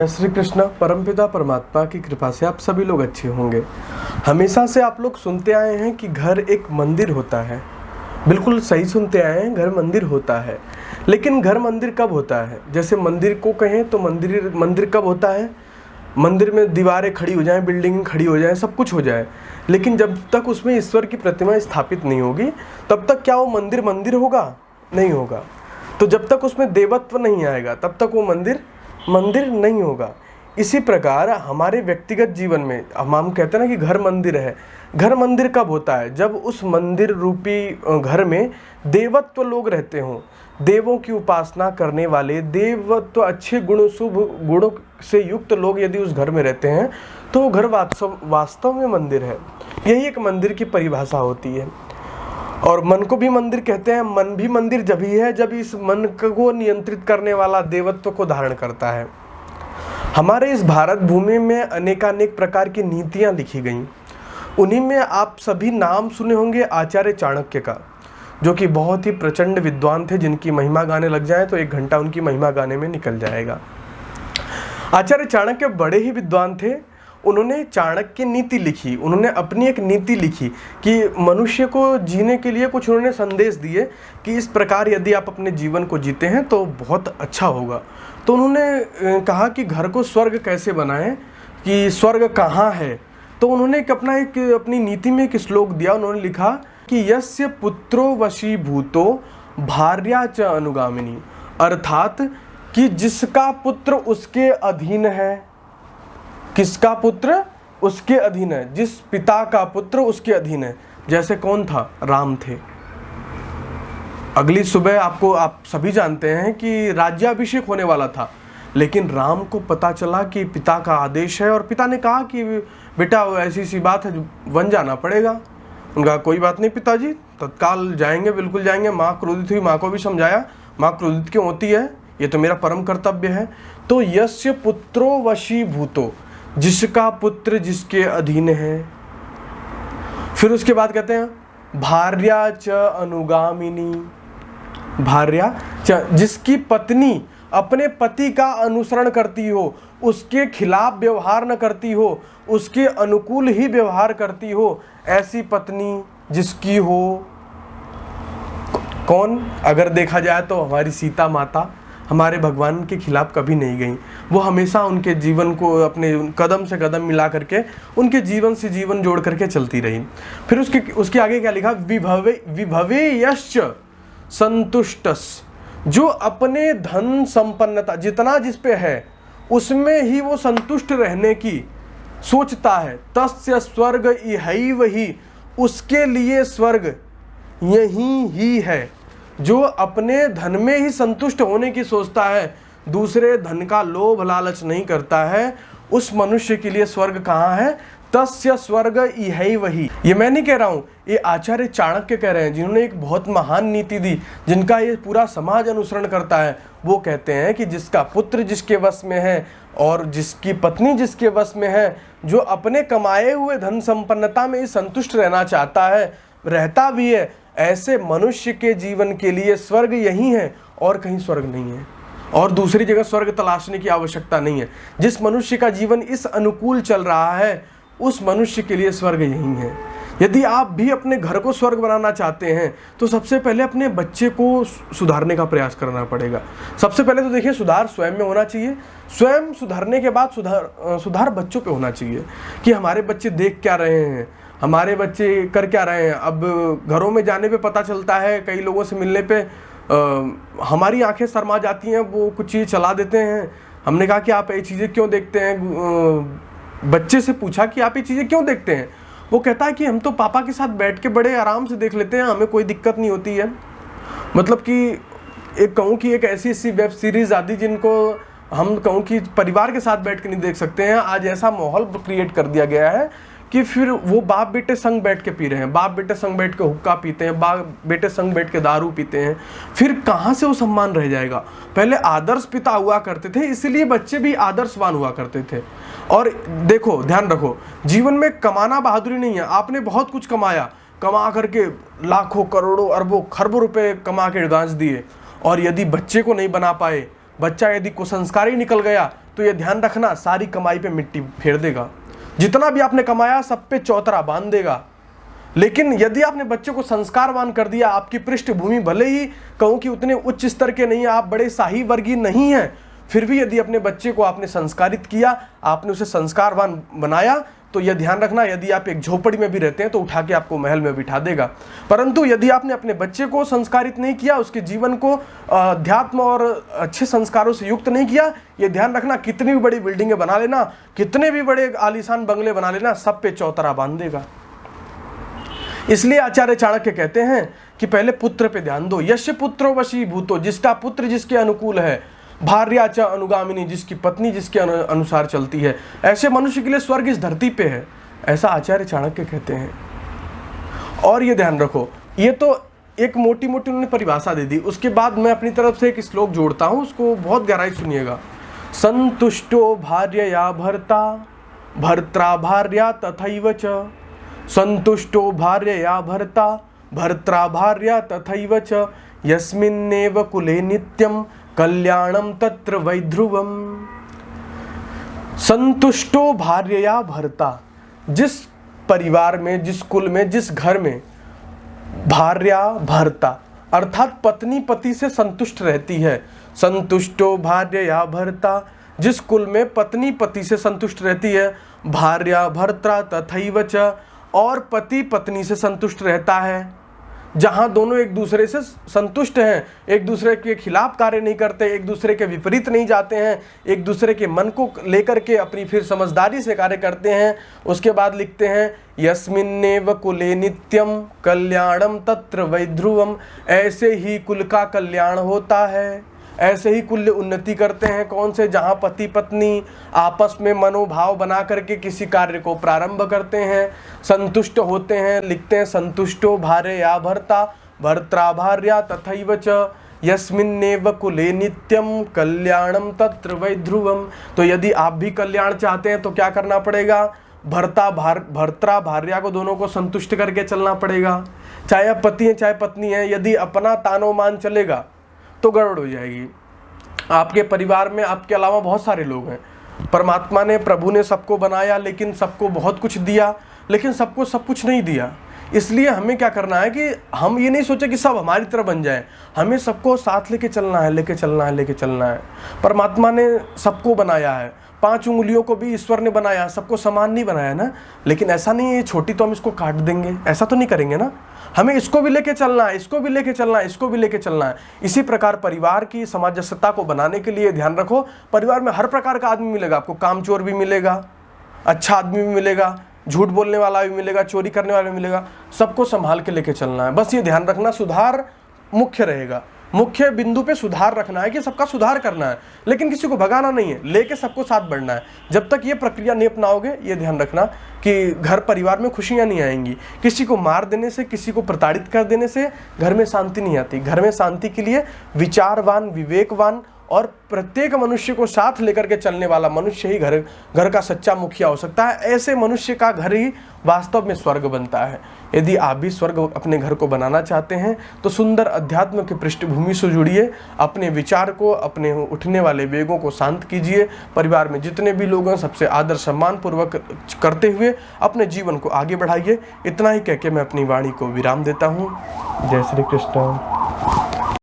श्री कृष्ण परमपिता परमात्मा की कृपा से आप सभी लोग अच्छे होंगे। हमेशा से आप लोग सुनते आए हैं कि घर एक मंदिर होता है। बिल्कुल सही सुनते आए हैं, घर मंदिर होता है। लेकिन घर मंदिर कब होता है? जैसे मंदिर को कहें तो मंदिर कब होता है? मंदिर में दीवारें खड़ी हो जाएं, बिल्डिंग खड़ी हो जाए, सब कुछ हो जाए, लेकिन जब तक उसमें ईश्वर की प्रतिमा स्थापित नहीं होगी तब तक क्या वो मंदिर मंदिर होगा? नहीं होगा। तो जब तक उसमें देवत्व नहीं आएगा तब तक वो मंदिर मंदिर नहीं होगा। इसी प्रकार हमारे व्यक्तिगत जीवन में हम कहते हैं ना कि घर मंदिर है। घर मंदिर कब होता है? जब उस मंदिर रूपी घर में देवत्व लोग रहते हों, देवों की उपासना करने वाले, देवत्व अच्छे गुण शुभ गुणों से युक्त लोग यदि उस घर में रहते हैं तो घर वास्तव में मंदिर है। यही एक मंदिर की परिभाषा होती है। और मन को भी मंदिर कहते हैं। मन भी मंदिर जब ही है जब इस मन को नियंत्रित करने वाला देवत्व को धारण करता है। हमारे इस भारत भूमि में अनेकानेक प्रकार की नीतियां लिखी गईं। उन्हीं में आप सभी नाम सुने होंगे आचार्य चाणक्य का, जो कि बहुत ही प्रचंड विद्वान थे, जिनकी महिमा गाने लग जाए तो 1 घंटा उनकी महिमा गाने में निकल जाएगा। आचार्य चाणक्य बड़े ही विद्वान थे। उन्होंने चाणक्य नीति लिखी, उन्होंने अपनी एक नीति लिखी कि मनुष्य को जीने के लिए कुछ उन्होंने संदेश दिए कि इस प्रकार यदि आप अपने जीवन को जीते हैं तो बहुत अच्छा होगा। तो उन्होंने कहा कि घर को स्वर्ग कैसे बनाएं, कि स्वर्ग कहाँ है। तो उन्होंने अपनी नीति में एक श्लोक दिया। उन्होंने लिखा कि यस्य पुत्रो वशीभूतो भार्या च अनुगामिनी, अर्थात कि जिसका पुत्र उसके अधीन है। किसका पुत्र? उसके अधीन है। जिस पिता का पुत्र उसके अधीन है। जैसे कौन था? राम थे। अगली सुबह आप सभी जानते हैं कि राज्याभिषेक होने वाला था, लेकिन राम को पता चला कि पिता का आदेश है और पिता ने कहा कि बेटा ऐसी सी बात है, वन जाना पड़ेगा। उनका कोई बात नहीं पिताजी, तत्काल जाएंगे, बिल्कुल जाएंगे। माँ क्रोधित हुई, माँ को भी समझाया। माँ क्रोधित क्यों होती है? ये तो मेरा परम कर्तव्य है। तो यस्य पुत्रो वशीभूतो, जिसका पुत्र जिसके अधीन है। फिर उसके बाद कहते हैं भार्या च अनुगामिनी, भार्या च, जिसकी पत्नी अपने पति का अनुसरण करती हो, उसके खिलाफ व्यवहार न करती हो, उसके अनुकूल ही व्यवहार करती हो, ऐसी पत्नी जिसकी हो। कौन? अगर देखा जाए तो हमारी सीता माता हमारे भगवान के खिलाफ कभी नहीं गई। वो हमेशा उनके जीवन को अपने कदम से कदम मिला करके उनके जीवन से जीवन जोड़ करके चलती रही। फिर उसके आगे क्या लिखा? विभवे यश्च संतुष्टस, जो अपने धन संपन्नता जितना जिस पे है उसमें ही वो संतुष्ट रहने की सोचता है। तस्य स्वर्ग इहैव ही, उसके लिए स्वर्ग यही ही है। जो अपने धन में ही संतुष्ट होने की सोचता है, दूसरे धन का लोभ लालच नहीं करता है, उस मनुष्य के लिए स्वर्ग कहाँ है? तस्य स्वर्ग इहैव ही। ये मैं नहीं कह रहा हूँ, ये आचार्य चाणक्य कह रहे हैं, जिन्होंने एक बहुत महान नीति दी, जिनका ये पूरा समाज अनुसरण करता है। वो कहते हैं कि जिसका पुत्र जिसके वश में है और जिसकी पत्नी जिसके वश में है, जो अपने कमाए हुए धन संपन्नता में ही संतुष्ट रहना चाहता है, रहता भी है, ऐसे मनुष्य के जीवन के लिए स्वर्ग यही है और कहीं स्वर्ग नहीं है। और दूसरी जगह स्वर्ग तलाशने की आवश्यकता नहीं है। जिस मनुष्य का जीवन इस अनुकूल चल रहा है उस मनुष्य के लिए स्वर्ग यही है। यदि आप भी अपने घर को स्वर्ग बनाना चाहते हैं तो सबसे पहले अपने बच्चे को सुधारने का प्रयास करना पड़ेगा। सबसे पहले तो देखिए, सुधार स्वयं में होना चाहिए। स्वयं सुधारने के बाद सुधार बच्चों पे होना चाहिए कि हमारे बच्चे देख क्या रहे हैं, हमारे बच्चे कर क्या रहे हैं। अब घरों में जाने पे पता चलता है, कई लोगों से मिलने पे हमारी आंखें शर्मा जाती हैं, वो कुछ चीज़ चला देते हैं। हमने कहा कि आप ये चीज़ें क्यों देखते हैं? बच्चे से पूछा कि आप ये चीज़ें क्यों देखते हैं? वो कहता है कि हम तो पापा के साथ बैठ के बड़े आराम से देख लेते हैं, हमें कोई दिक्कत नहीं होती है। मतलब कि एक कहूँ कि एक ऐसी वेब सीरीज़ आदि जिनको हम कहूँ कि परिवार के साथ बैठ के नहीं देख सकते हैं, आज ऐसा माहौल क्रिएट कर दिया गया है कि फिर वो बाप बेटे संग बैठ के पी रहे हैं, बाप बेटे संग बैठ के हुक्का पीते हैं, बाप बेटे संग बैठ के दारू पीते हैं। फिर कहाँ से वो सम्मान रह जाएगा? पहले आदर्श पिता हुआ करते थे, इसलिए बच्चे भी आदर्शवान हुआ करते थे। और देखो, ध्यान रखो, जीवन में कमाना बहादुरी नहीं है। आपने बहुत कुछ कमाया, कमा करके लाखों करोड़ों अरबों खरबों रुपए कमा के गांज दिए, और यदि बच्चे को नहीं बना पाए, बच्चा यदि कुसंस्कारी निकल गया, तो तो ये ध्यान रखना, सारी कमाई पे मिट्टी फेर देगा। जितना भी आपने कमाया सब पे चौतरा बांध देगा। लेकिन यदि आपने बच्चे को संस्कारवान कर दिया, आपकी पृष्ठभूमि भले ही कहूँ कि उतने उच्च स्तर के नहीं, आप बड़े शाही वर्गीय नहीं हैं, फिर भी यदि अपने बच्चे को आपने संस्कारित किया, आपने उसे संस्कारवान बनाया, तो यह ध्यान रखना, यदि आप एक झोपड़ी में भी रहते हैं तो उठा के आपको महल में बिठा देगा। परंतु यदि आपने अपने बच्चे को संस्कारित नहीं किया, उसके जीवन को अध्यात्म और अच्छे संस्कारों से युक्त नहीं किया, ये ध्यान रखना, कितनी भी बड़ी बिल्डिंगें बना लेना, कितने भी बड़े आलीशान बंगले बना लेना, सब पे चौतरा बांध देगा। इसलिए आचार्य चाणक्य कहते हैं कि पहले पुत्र पे ध्यान दो। यश पुत्रो वशी भूतो, जिसका पुत्र जिसके अनुकूल है, भार्या च अनुगामिनी, जिसकी पत्नी जिसके अनुसार चलती है, ऐसे मनुष्य के लिए स्वर्ग इस धरती पे है, ऐसा आचार्य चाणक्य कहते हैं। और ये ध्यान रखो, ये तो एक मोटी मोटी उन्होंने परिभाषा दे दी, उसके बाद मैं अपनी तरफ से एक श्लोक जोड़ता हूँ, उसको बहुत गहराई सुनिएगा। संतुष्टो भार्यया भर्ता, भर्त्रा भार्या तथैव च, संतुष्टो भार्यया भर्ता, भर्त्रा भार्या तथैव च, यस्मिन्नेव कुले नित्यम कल्याणम तत्र वै ध्रुवम। संतुष्टो भार्यया भर्ता, जिस परिवार में, जिस कुल में, जिस घर में भार्या भर्ता अर्थात पत्नी पति से संतुष्ट रहती है, संतुष्टो भार्यया भर्ता, जिस कुल में पत्नी पति से संतुष्ट रहती है, भार्या भर्त्रा तथैव च, और पति पत्नी से संतुष्ट रहता है, जहां दोनों एक दूसरे से संतुष्ट हैं, एक दूसरे के खिलाफ कार्य नहीं करते, एक दूसरे के विपरीत नहीं जाते हैं, एक दूसरे के मन को लेकर के अपनी फिर समझदारी से कार्य करते हैं। उसके बाद लिखते हैं यस्मिन्नेव कुले नित्यम कल्याणम तत्र वै ध्रुवम, ऐसे ही कुल का कल्याण होता है, ऐसे ही कुल उन्नति करते हैं। कौन से? जहाँ पति पत्नी आपस में मनोभाव बना करके किसी कार्य को प्रारंभ करते हैं, संतुष्ट होते हैं। लिखते हैं संतुष्टो भार्यया भर्ता, भर्त्रा भार्या तथैव च, यस्मिन्नेव कुले नित्यम कल्याणम तत्र वै ध्रुवम। तो यदि आप भी कल्याण चाहते हैं तो क्या करना पड़ेगा? भर्त्रा भार्या को, दोनों को संतुष्ट करके चलना पड़ेगा। चाहे आप पति हैं चाहे पत्नी है, यदि अपना तानो मान चलेगा तो गड़बड़ हो जाएगी। आपके परिवार में आपके अलावा बहुत सारे लोग हैं। परमात्मा ने, प्रभु ने सबको बनाया, लेकिन सबको बहुत कुछ दिया, लेकिन सबको सब कुछ नहीं दिया। इसलिए हमें क्या करना है कि हम ये नहीं सोचे कि सब हमारी तरह बन जाए, हमें सबको साथ लेके चलना है, लेके चलना है, लेके चलना है। परमात्मा ने सबको बनाया है, 5 उंगलियों को भी ईश्वर ने बनाया, सबको समान नहीं बनाया ना। लेकिन ऐसा नहीं है ये छोटी तो हम इसको काट देंगे, ऐसा तो नहीं करेंगे ना। हमें इसको भी लेके चलना है, इसको भी लेके चलना है, इसको भी लेके चलना है। इसी प्रकार परिवार की सामंजस्यता को बनाने के लिए ध्यान रखो, परिवार में हर प्रकार का आदमी मिलेगा आपको। कामचोर भी मिलेगा, अच्छा आदमी भी मिलेगा, झूठ बोलने वाला भी मिलेगा, चोरी करने वाला भी मिलेगा। सबको संभाल के लेके चलना है। बस ये ध्यान रखना, सुधार मुख्य रहेगा। मुख्य बिंदु पे सुधार रखना है कि सबका सुधार करना है, लेकिन किसी को भगाना नहीं है, लेके सबको साथ बढ़ना है। जब तक ये प्रक्रिया नहीं अपनाओगे, ये ध्यान रखना कि घर परिवार में खुशियां नहीं आएंगी। किसी को मार देने से, किसी को प्रताड़ित कर देने से घर में शांति नहीं आती। घर में शांति के लिए विचारवान, विवेकवान और प्रत्येक मनुष्य को साथ लेकर के चलने वाला मनुष्य ही घर का सच्चा मुखिया हो सकता है। ऐसे मनुष्य का घर ही वास्तव में स्वर्ग बनता है। यदि आप भी स्वर्ग अपने घर को बनाना चाहते हैं तो सुंदर अध्यात्म की पृष्ठभूमि से जुड़िए, अपने विचार को, अपने उठने वाले वेगों को शांत कीजिए। परिवार में जितने भी लोग हैं सबसे आदर सम्मान पूर्वक करते हुए अपने जीवन को आगे बढ़ाइए। इतना ही कह के मैं अपनी वाणी को विराम देता हूँ। जय श्री कृष्ण।